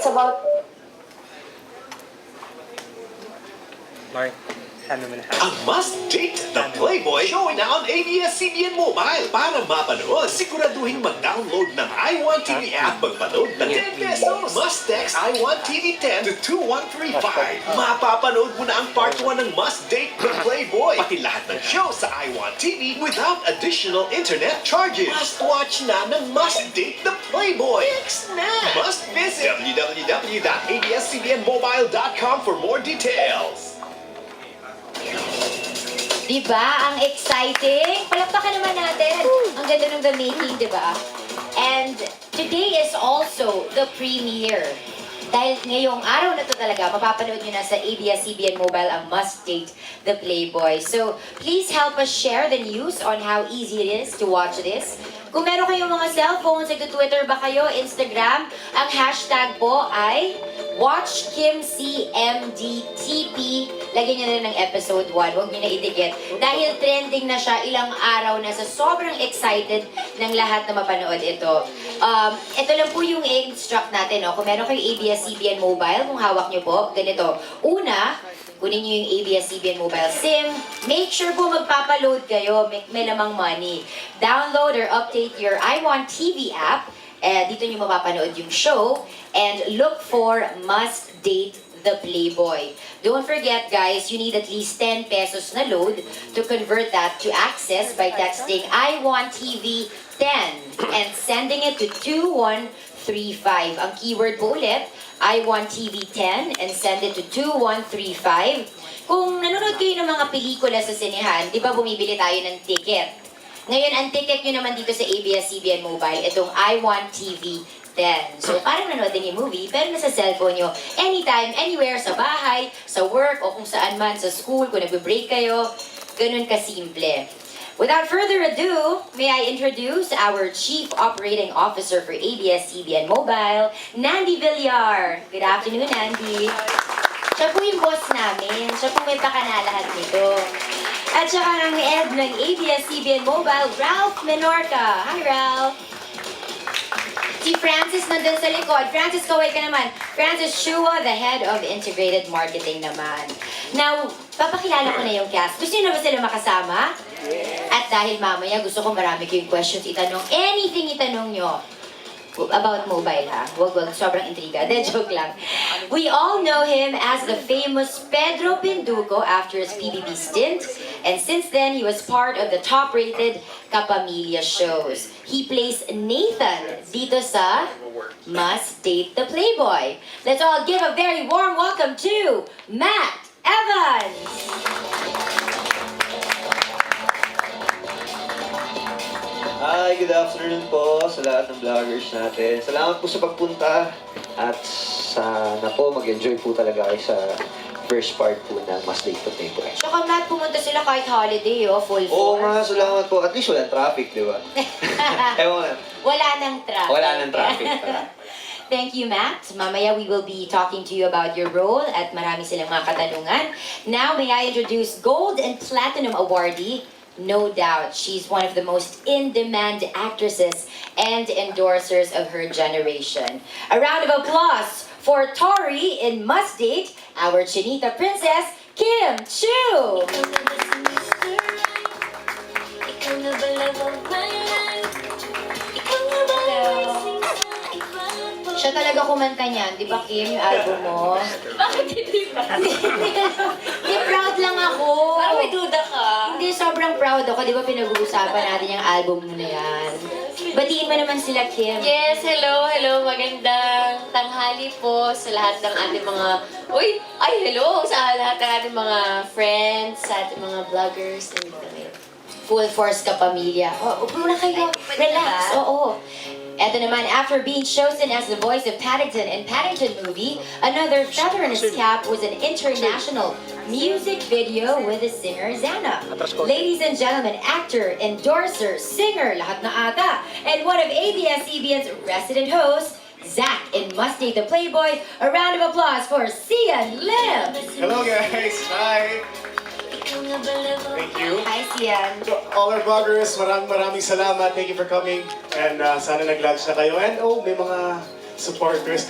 It's about... Mark, ano mo na? Ang Must Date the Playboy showing na on ABS-CBN Mobile. Para mapanood, siguraduhin mag-download ng iWantTV app. Magpanood ng 10 pesos. Must text iWantTV 10 to 2135. Mapapanood mo na ang part 1 ng Must Date the Playboy. Pati lahat ng show sa iWantTV without additional internet charges. Must watch na ng Must Date the Playboy. Next na! Must visit www.abscbnmobile.com for more details. Diba? Ang exciting. Palakpakan naman natin. Ang ganda ng the making, diba? And today is also the premiere. Dahil ngayong araw na to talaga, mapapanood nyo na sa ABS-CBN Mobile ang Must Date the Playboy. So, please help us share the news on how easy it is to watch this. Kung meron kayong mga cellphones, nag-Twitter ba kayo, Instagram, ang hashtag po ay WatchKimCMDTP. Lagyan nyo na ng episode 1. Huwag nyo na itikit. Dahil trending na siya ilang araw na sa sobrang excited ng lahat na mapanood ito. Ito lang po yung i-instruct natin. No? Kung meron kayong ABS-CBN Mobile, kung hawak nyo po, ganito. Una, kunin nyo yung ABS-CBN Mobile SIM. Make sure po magpapaload kayo. May lamang money. Download or update your iWantTV app. Dito nyo mapapanood yung show. And look for Must Date the Playboy. Don't forget, guys, you need at least 10 pesos na load to convert that to access by texting iWantTV 10 and sending it to 2135. Ang keyword po ulit, iWantTV 10 and send it to 2135. Kung nanonood kayo ng mga pelikula sa sinehan, di ba bumibili tayo ng ticket? Ngayon, ang ticket nyo naman dito sa ABS-CBN Mobile, itong iWantTV 10. So, parang nanood din yung movie, pero nasa cellphone nyo, anytime, anywhere, sa bahay, sa work, o kung saan man, sa school, kung nagbe-break kayo, ganun kasimple. Without further ado, may I introduce our Chief Operating Officer for ABS-CBN Mobile, Nandi Villar. Good afternoon, Nandi. Siya po yung boss namin. Siya po may pakana lahat nito. At saka ang head ng ABS-CBN Mobile, Ralph Menorca. Hi, Ralph. Si Francis nandun sa likod. Francis, kaway ka naman. Francis Shua, the head of integrated marketing naman. Now, papakilala ko na yung cast. Gusto niyo na ba sila makasama? Yeah. At dahil mamaya gusto ko marami kayong questions itanong. Anything itanong nyo. About mobile, ha? Wag, sobrang intriga. De, joke lang. We all know him as the famous Pedro Pinduco after his PBB stint. And since then, he was part of the top-rated Kapamilya shows. He plays Nathan dito sa Must Date the Playboy. Let's all give a very warm welcome to Matt Evans! Hi, good afternoon po sa lahat ng vloggers natin. Salamat po sa pagpunta at sana po mag-enjoy po talaga kayo sa first part po ng Must Date the Playboy. Tsaka Matt, pumunta sila kahit holiday, full Oo force. nga, salamat po. At least walang traffic, di ba? Ewan nga. Wala nang traffic. Wala nang traffic pala. Thank you, Matt. Mamaya we will be talking to you about your role at marami silang mga katanungan. Now, may I introduce Gold and Platinum awardee. No doubt, she's one of the most in-demand actresses and endorsers of her generation. A round of applause for Tori in Must Date, our Chinita princess, Kim Chiu! Siya talaga kumanta niyan, di ba Kim, yung album mo? Bakit hindi ba? Hindi, proud lang ako. Parang may duda ka. Hindi, sobrang proud ako. Di ba pinag-uusapan natin yung album mo na yan? Batiin mo naman sila, Kim. Yes, hello. Magandang tanghali po sa lahat ng ating mga... hello! Sa lahat ng ating mga friends, sa ating mga vloggers. Full force ka, pamilya. Upo na kayo. Relax. Oo. Eto naman, after being chosen as the voice of Paddington in Paddington movie, another feather in his cap was an international music video with the singer Zana. Ladies and gentlemen, actor, endorser, singer, lahat na ata, and one of ABS-CBN's resident hosts, Zach in Must Date the Playboy. A round of applause for Sian Lim. Hello guys! Hi! Thank you. Hi, Sian. So, all our vloggers, maraming salamat. Thank you for coming. And sana nag-lunch na kayo. And may mga supporters